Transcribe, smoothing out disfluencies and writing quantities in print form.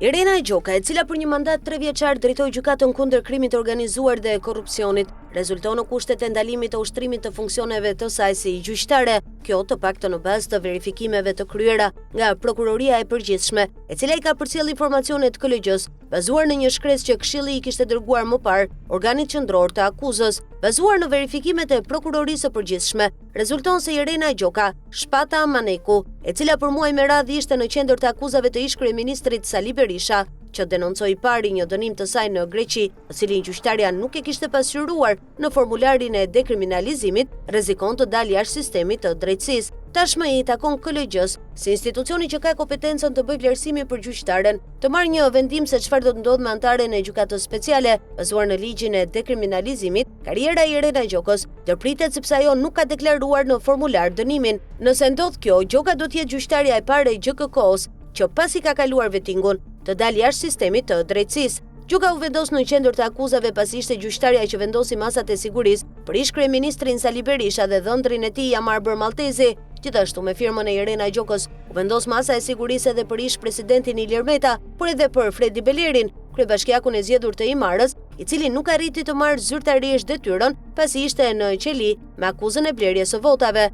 Irena Gjoka, e cila për një mandat 3 vjeçar drejtoi gjykatën kundër krimit të organizuar dhe korrupsionit, rezulton në kushtet e ndalimit të ushtrimit të funksioneve të saj si gjyqtare, kjo të paktën në bazë të verifikimeve të kryera nga Prokuroria e Përgjithshme, e cila i ka përcjell informacionet KLG-s, bazuar në një shkresë që Këshilli i kishte dërguar më parë organit qendror të akuzës. Bazuar në verifikimet e Prokurorisë së Përgjithshme, rezulton se Irena Gjoka, shpata Maneku, e cila për muaj me radhë ishte në qendër të akuzave të ish kryeministrit Sali Berisha, që denoncoi pari një dënim të saj në Greqi, të cilin gjyqtarja nuk e kishte pasqyruar në formularin e dekriminalizimit, rrezikon të dalë jashtë sistemit të drejtësisë. Tashmë i takon KLG-s, si institucioni që ka kompetencën të bëjë vlerësime për gjyqtaren, të marrë një vendim se çfarë do të ndodhë me antaren e gjykatës speciale, bazuar në ligjin e dekriminalizimit. Karriera e Irena Gjokës ndërpritet sepse ajo nuk ka deklaruar në formular dënimin. Nëse ndodh kjo, Gjoka do të jetë gjyqtarja e parë e GKK-s që pasi ka kaluar vettingun, të dalë jashtë sistemit të drejtësisë. Gjoka u vendos në qendër të akuzave pasi ishte gjyqtarja që vendosi masat e sigurisë për ish kryeministrin Sali Berisha dhe dhëndrin e tij Amarbër Maltezi. Gjithashtu me firmën e Irena Gjokës u vendos masa e sigurisë edhe për ish presidentin Ilir Meta, por edhe për Fredi Belerin, kryebashkiakun e zgjedhur të Imarës, i cili nuk arriti të marrë zyrtarisht detyrën pasi ishte në qeli me akuzën e blerjes së votave.